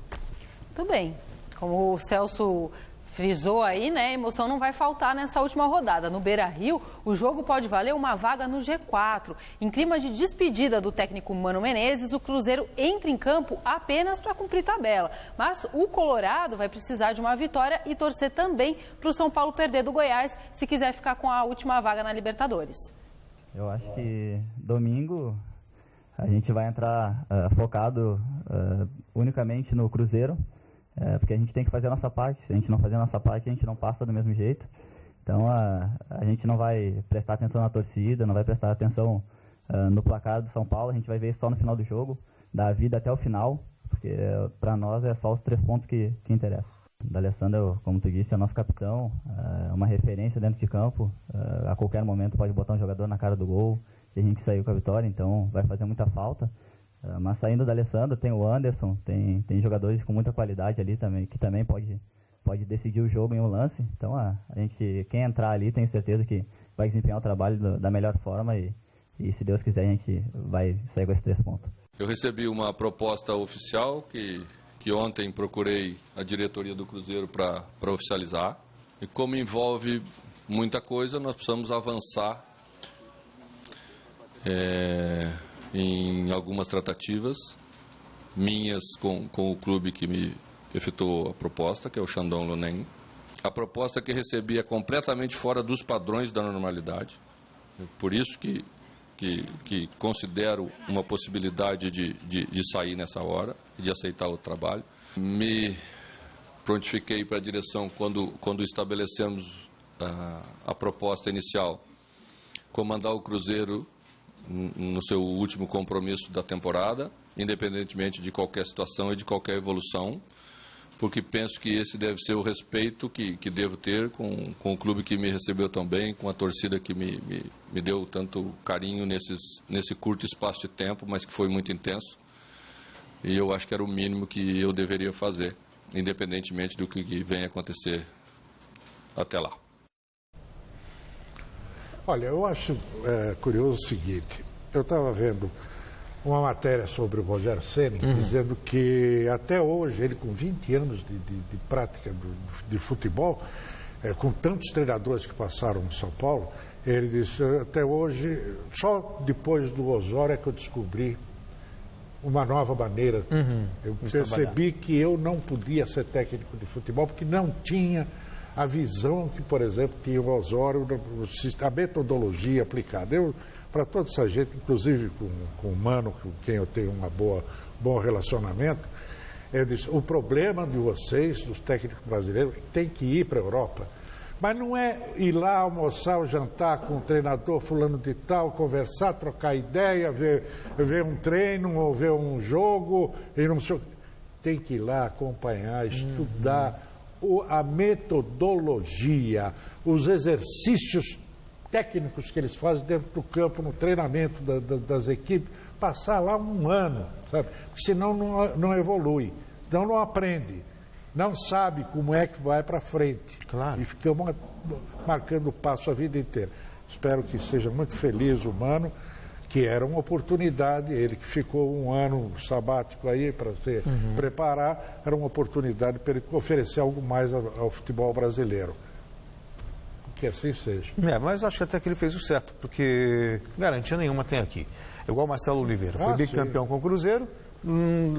S1: Tudo bem. Como o Celso frisou aí, né? A emoção não vai faltar nessa última rodada. No Beira-Rio, o jogo pode valer uma vaga no G4. Em clima de despedida do técnico Mano Menezes, o Cruzeiro entra em campo apenas para cumprir tabela. Mas o Colorado vai precisar de uma vitória e torcer também para o São Paulo perder do Goiás se quiser ficar com a última vaga na Libertadores.
S19: Eu acho que domingo a gente vai entrar focado unicamente no Cruzeiro. Porque a gente tem que fazer a nossa parte. Se a gente não fazer a nossa parte, a gente não passa do mesmo jeito. Então, a gente não vai prestar atenção na torcida, não vai prestar atenção no placar do São Paulo. A gente vai ver só no final do jogo, da vida até o final, porque para nós é só os 3 pontos que interessam. O D'Alessandro, como tu disse, é nosso capitão, uma referência dentro de campo. A qualquer momento pode botar um jogador na cara do gol e a gente saiu com a vitória, então vai fazer muita falta. Mas saindo do D'Alessandro, tem o Anderson, tem jogadores com muita qualidade ali também, que também pode decidir o jogo em um lance. Então, quem entrar ali, tenho certeza que vai desempenhar o trabalho da melhor forma e se Deus quiser, a gente vai sair com esses 3 pontos.
S6: Eu recebi uma proposta oficial que ontem procurei a diretoria do Cruzeiro para oficializar. E como envolve muita coisa, nós precisamos avançar em algumas tratativas minhas com o clube que me efetuou a proposta, que é o Shandong Luneng. A proposta que recebi é completamente fora dos padrões da normalidade. Por isso que considero uma possibilidade de sair nessa hora, de aceitar o trabalho. Me prontifiquei para a direção quando estabelecemos a proposta inicial, comandar o Cruzeiro no seu último compromisso da temporada, independentemente de qualquer situação e de qualquer evolução, porque penso que esse deve ser o respeito que devo ter com o clube que me recebeu tão bem, com a torcida que me deu tanto carinho nesse curto espaço de tempo, mas que foi muito intenso. E eu acho que era o mínimo que eu deveria fazer, independentemente do que venha acontecer até lá.
S9: Olha, eu acho curioso o seguinte, eu estava vendo uma matéria sobre o Rogério Ceni, dizendo que até hoje, ele com 20 anos de prática de futebol, com tantos treinadores que passaram no São Paulo, ele disse, até hoje, só depois do Osório é que eu descobri uma nova maneira. Eu percebi que eu não podia ser técnico de futebol, porque não tinha a visão que, por exemplo, tinha o Osório, a metodologia aplicada. Para toda essa gente, inclusive com o Mano, com quem eu tenho bom relacionamento, o problema de vocês, dos técnicos brasileiros, tem que ir para a Europa. Mas não é ir lá almoçar ou jantar com o treinador fulano de tal, conversar, trocar ideia, ver um treino ou ver um jogo. E não sei... Tem que ir lá acompanhar, estudar a metodologia, os exercícios técnicos que eles fazem dentro do campo, no treinamento das equipes, passar lá um ano, sabe? Porque senão não evolui, senão não aprende, não sabe como é que vai para frente.
S8: Claro.
S9: E ficamos marcando o passo a vida inteira. Espero que seja muito feliz o Mano, que era uma oportunidade, ele que ficou um ano sabático aí para se preparar, era uma oportunidade para ele oferecer algo mais ao futebol brasileiro. Que assim seja.
S8: Mas acho que até que ele fez o certo, porque garantia nenhuma tem aqui. Igual o Marcelo Oliveira, foi bicampeão com o Cruzeiro,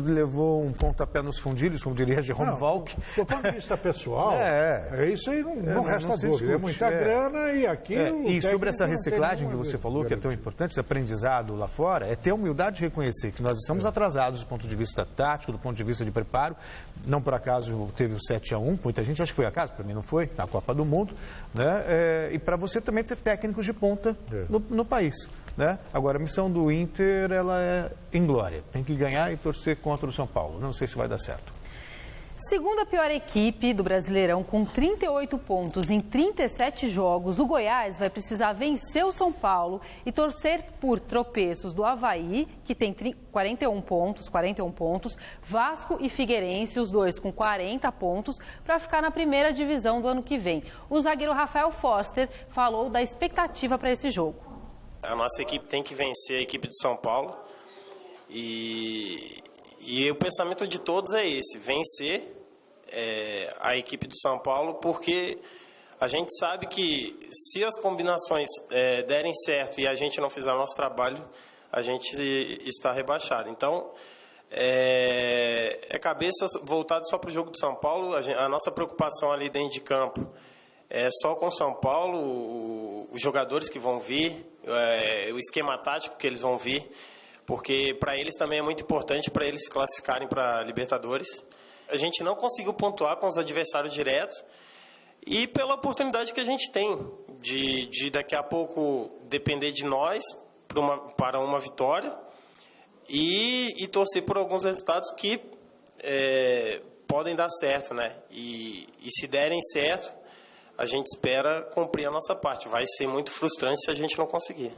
S8: levou um pontapé nos fundilhos, como diria Jerome Valk.
S9: Do ponto de vista pessoal, isso aí não resta dúvida. É muita grana e aqui...
S8: E sobre essa reciclagem que você falou, que é tão importante, esse aprendizado lá fora, é ter a humildade de reconhecer que nós estamos atrasados do ponto de vista tático, do ponto de vista de preparo. Não por acaso teve o 7-1, muita gente acha que foi acaso, para mim não foi, na Copa do Mundo. Né? E para você também ter técnicos de ponta no país. Né? Agora, a missão do Inter, ela é inglória. Tem que ganhar e torcer contra o São Paulo. Não sei se vai dar certo.
S1: Segunda pior equipe do Brasileirão, com 38 pontos em 37 jogos, o Goiás vai precisar vencer o São Paulo e torcer por tropeços do Avaí, que tem 41 pontos, Vasco e Figueirense, os dois com 40 pontos, para ficar na primeira divisão do ano que vem. O zagueiro Rafael Foster falou da expectativa para esse jogo.
S4: A nossa equipe tem que vencer a equipe do São Paulo e o pensamento de todos é esse, vencer a equipe do São Paulo, porque a gente sabe que se as combinações derem certo e a gente não fizer o nosso trabalho, a gente está rebaixado. Então, cabeça voltada só para o jogo do São Paulo. A nossa preocupação ali dentro de campo é só com o São Paulo, os jogadores que vão vir, o esquema tático que eles vão vir, porque para eles também é muito importante para eles se classificarem para a Libertadores. A gente não conseguiu pontuar com os adversários diretos e pela oportunidade que a gente tem de daqui a pouco depender de nós para uma vitória e torcer por alguns resultados que podem dar certo, né? E se derem certo, a gente espera cumprir a nossa parte. Vai ser muito frustrante se a gente não conseguir.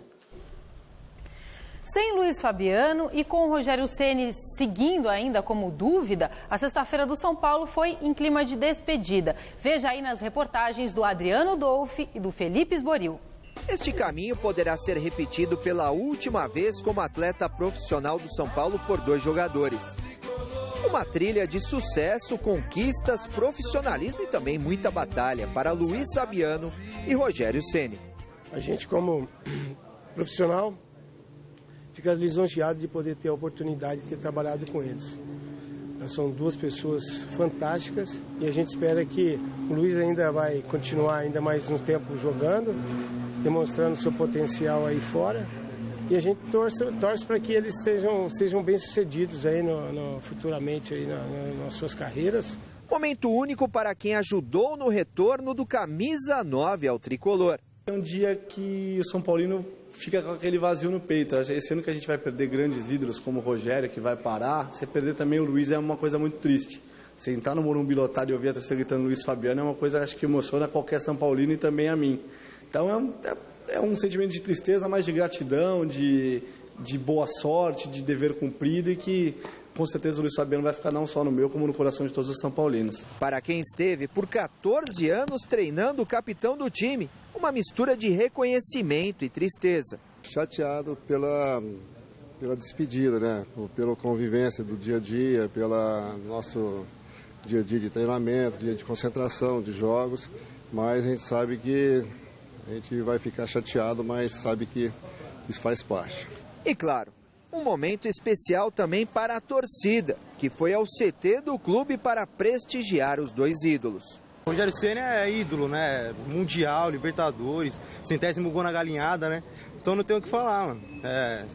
S1: Sem Luiz Fabiano e com o Rogério Ceni seguindo ainda como dúvida, a sexta-feira do São Paulo foi em clima de despedida. Veja aí nas reportagens do Adriano Dolfi e do Felipe Esboril.
S2: Este caminho poderá ser repetido pela última vez como atleta profissional do São Paulo por 2 jogadores. Uma trilha de sucesso, conquistas, profissionalismo e também muita batalha para Luiz Fabiano e Rogério Ceni.
S20: A gente, como profissional, fica lisonjeado de poder ter a oportunidade de ter trabalhado com eles. São 2 pessoas fantásticas e a gente espera que o Luiz ainda vai continuar ainda mais um tempo jogando, demonstrando seu potencial aí fora. E a gente torce para que eles sejam bem-sucedidos aí futuramente aí nas suas carreiras.
S2: Momento único para quem ajudou no retorno do camisa 9 ao tricolor.
S21: É um dia que o São Paulino fica com aquele vazio no peito. Esse ano que a gente vai perder grandes ídolos como o Rogério, que vai parar, você perder também o Luiz é uma coisa muito triste. Você entrar no Morumbi lotado e ouvir a torcida gritando Luiz Fabiano é uma coisa, acho que emociona qualquer São Paulino e também a mim. Então é um sentimento de tristeza, mas de gratidão, de boa sorte, de dever cumprido e que com certeza o Luiz Fabiano vai ficar não só no meu, como no coração de todos os São Paulinos.
S2: Para quem esteve por 14 anos treinando o capitão do time, uma mistura de reconhecimento e tristeza.
S22: Chateado pela despedida, né? Pela convivência do dia a dia, pelo nosso dia a dia de treinamento, dia de concentração, de jogos, mas a gente sabe que a gente vai ficar chateado, mas sabe que isso faz parte.
S2: E claro, um momento especial também para a torcida, que foi ao CT do clube para prestigiar os 2 ídolos.
S23: O Rogério Ceni é ídolo, né? Mundial, Libertadores, 100º gol na galinhada, né? Então não tenho o que falar, mano.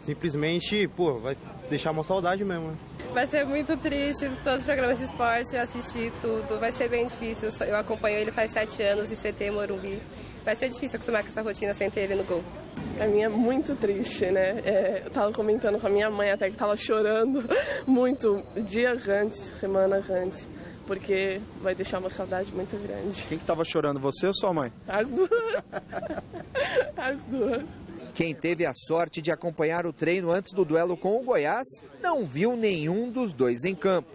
S23: Simplesmente, vai deixar uma saudade mesmo, né?
S24: Vai ser muito triste, todos os programas de esporte, assistir tudo. Vai ser bem difícil. Eu acompanho ele faz 7 anos em CT Morumbi. Vai ser difícil acostumar com essa rotina sem ter ele no gol.
S25: Pra mim é muito triste, né? Eu tava comentando com a minha mãe até que tava chorando muito, dia antes, semana antes, porque vai deixar uma saudade muito grande.
S23: Quem que tava chorando, você ou sua mãe?
S25: As duas. As duas.
S2: Quem teve a sorte de acompanhar o treino antes do duelo com o Goiás, não viu nenhum dos 2 em campo.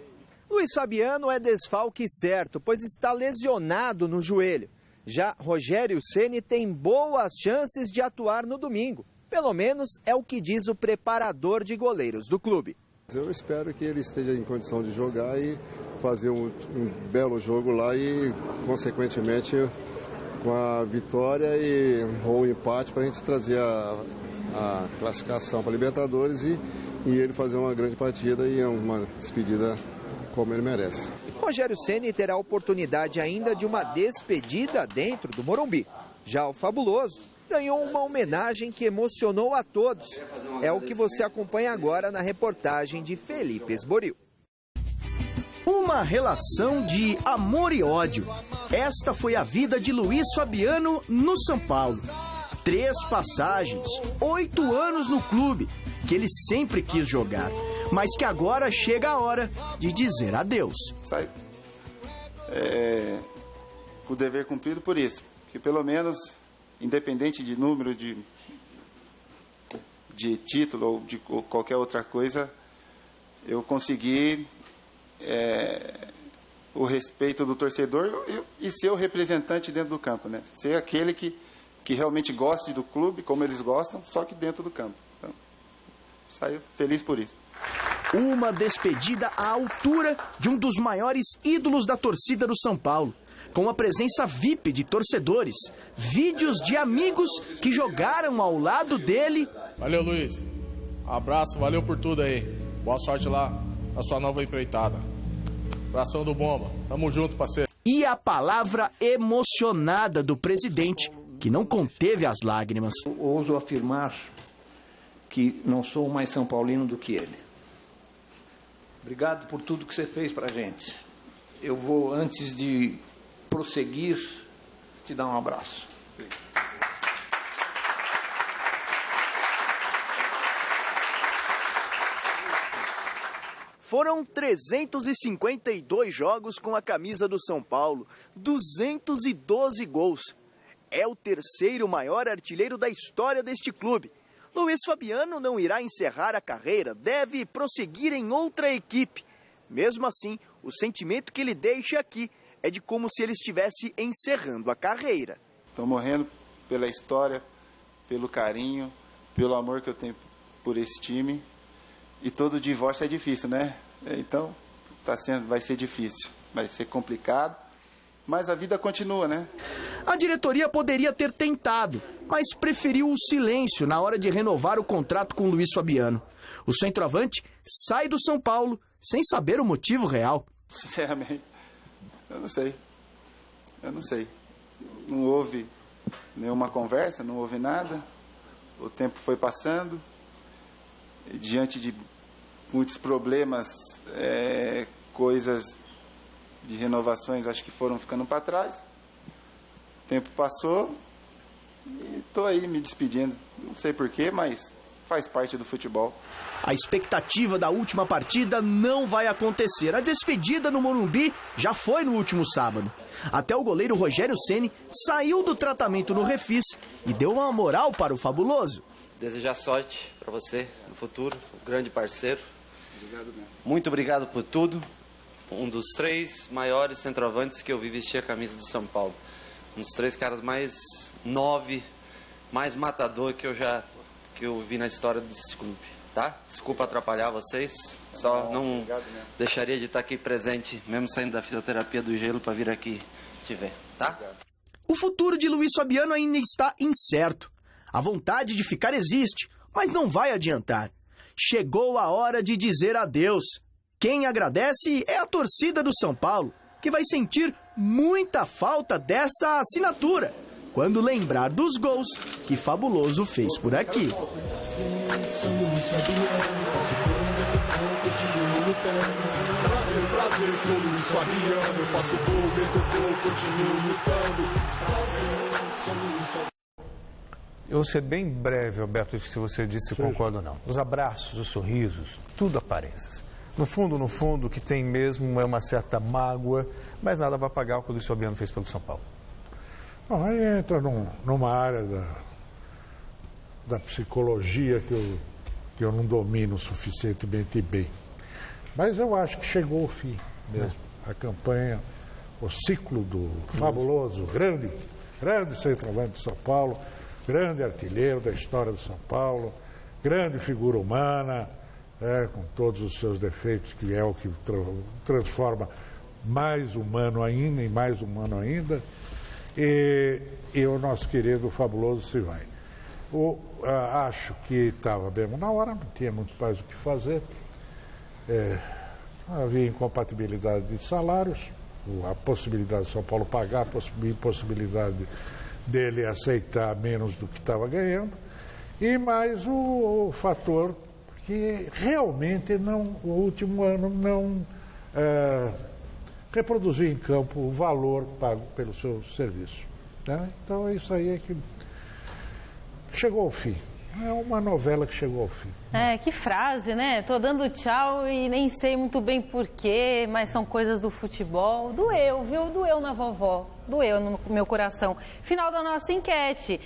S2: Luiz Fabiano é desfalque certo, pois está lesionado no joelho. Já Rogério Ceni tem boas chances de atuar no domingo. Pelo menos é o que diz o preparador de goleiros do clube.
S22: Eu espero que ele esteja em condição de jogar e fazer um belo jogo lá e, consequentemente, com a vitória ou o empate para a gente trazer a classificação para a Libertadores e ele fazer uma grande partida e uma despedida como ele merece.
S2: Rogério Ceni terá a oportunidade ainda de uma despedida dentro do Morumbi. Já o Fabuloso ganhou uma homenagem que emocionou a todos. É o que você acompanha agora na reportagem de Felipe Esboril.
S26: Uma relação de amor e ódio. Esta foi a vida de Luiz Fabiano no São Paulo. 3 passagens, 8 anos no clube, que ele sempre quis jogar, mas que agora chega a hora de dizer adeus.
S27: Sai.
S3: o dever cumprido por isso. Que pelo menos, independente de número de título ou de qualquer outra coisa, eu consegui o respeito do torcedor e ser o representante dentro do campo, né? Ser aquele que realmente goste do clube, como eles gostam, só que dentro do campo. Então, saio feliz por isso.
S26: Uma despedida à altura de um dos maiores ídolos da torcida do São Paulo, com a presença VIP de torcedores, vídeos de amigos que jogaram ao lado dele.
S10: Valeu, Luiz. Abraço, valeu por tudo aí. Boa sorte lá na sua nova empreitada. Abração do Bomba. Tamo junto, parceiro.
S26: E a palavra emocionada do presidente, que não conteve as lágrimas.
S11: Eu ouso afirmar que não sou mais São Paulino do que ele. Obrigado por tudo que você fez pra gente. Eu vou, antes de prosseguir, te dar um abraço.
S26: Foram 352 jogos com a camisa do São Paulo, 212 gols. É o terceiro maior artilheiro da história deste clube. Luiz Fabiano não irá encerrar a carreira, deve prosseguir em outra equipe. Mesmo assim, o sentimento que ele deixa aqui é de como se ele estivesse encerrando a carreira.
S3: Estou morrendo pela história, pelo carinho, pelo amor que eu tenho por esse time. E todo divórcio é difícil, né? Então, vai ser difícil, vai ser complicado, mas a vida continua, né?
S26: A diretoria poderia ter tentado, mas preferiu o silêncio na hora de renovar o contrato com Luiz Fabiano. O centroavante sai do São Paulo sem saber o motivo real.
S3: Sinceramente, eu não sei. Não houve nenhuma conversa, não houve nada. O tempo foi passando. E diante de muitos problemas, coisas de renovações, acho que foram ficando para trás. O tempo passou e estou aí me despedindo. Não sei porquê, mas faz parte do futebol.
S26: A expectativa da última partida não vai acontecer. A despedida no Morumbi já foi no último sábado. Até o goleiro Rogério Ceni saiu do tratamento no Refis e deu uma moral para o Fabuloso.
S12: Desejar sorte para você no futuro, um grande parceiro.
S3: Obrigado mesmo.
S12: Muito obrigado por tudo. Um dos 3 maiores centroavantes que eu vi vestir a camisa do São Paulo. Um dos 3 caras mais 9, mais matador que eu vi na história desse clube. Tá? Desculpa atrapalhar vocês, só não deixaria de estar aqui presente, mesmo saindo da fisioterapia do gelo para vir aqui te ver, tá?
S26: O futuro de Luiz Fabiano ainda está incerto. A vontade de ficar existe, mas não vai adiantar. Chegou a hora de dizer adeus. Quem agradece é a torcida do São Paulo, que vai sentir muita falta dessa assinatura quando lembrar dos gols que Fabuloso fez por aqui.
S13: Prazer, sou Luiz Fabiano, faço gol, meto gol, continuo lutando.
S8: Eu vou ser bem breve, Alberto, se você disse se concorda ou não. Os abraços, os sorrisos, tudo aparências. No fundo, o que tem mesmo é uma certa mágoa, mas nada vai apagar o que o Luiz Fabiano fez pelo São Paulo.
S9: Bom, aí entra numa área da psicologia que eu não domino suficientemente bem. Mas eu acho que chegou o fim mesmo. A campanha, o ciclo do Fabuloso, grande centroavante de São Paulo, grande artilheiro da história do São Paulo, grande figura humana, com todos os seus defeitos, que é o que transforma mais humano ainda e mais humano ainda. E o nosso querido Fabuloso se vai. Acho que estava mesmo na hora, não tinha muito mais o que fazer. Havia incompatibilidade de salários, a possibilidade de São Paulo pagar, a impossibilidade dele aceitar menos do que estava ganhando, e mais o fator que realmente o último ano não reproduziu em campo o valor pago pelo seu serviço. Né? Então é isso aí que chegou ao fim. É uma novela que chegou ao fim.
S1: Que frase, né? Tô dando tchau e nem sei muito bem porquê, mas são coisas do futebol. Doeu, viu? Doeu na vovó. Doeu no meu coração. Final da nossa enquete.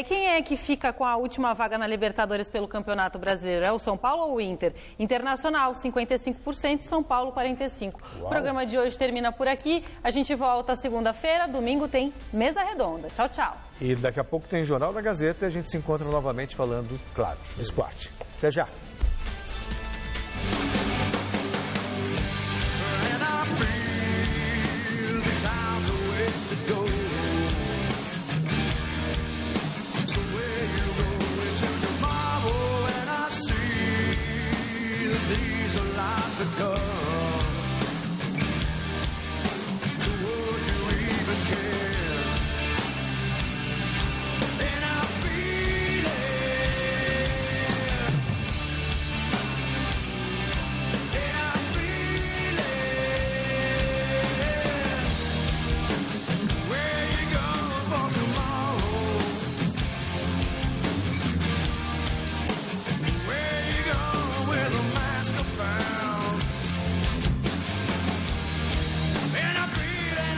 S1: Quem é que fica com a última vaga na Libertadores pelo Campeonato Brasileiro? É o São Paulo ou o Inter? Internacional, 55%, São Paulo, 45%. O programa de hoje termina por aqui. A gente volta segunda-feira. Domingo tem Mesa Redonda. Tchau, tchau.
S8: E daqui a pouco tem Jornal da Gazeta e a gente se encontra novamente falando, claro, de esporte. Até já.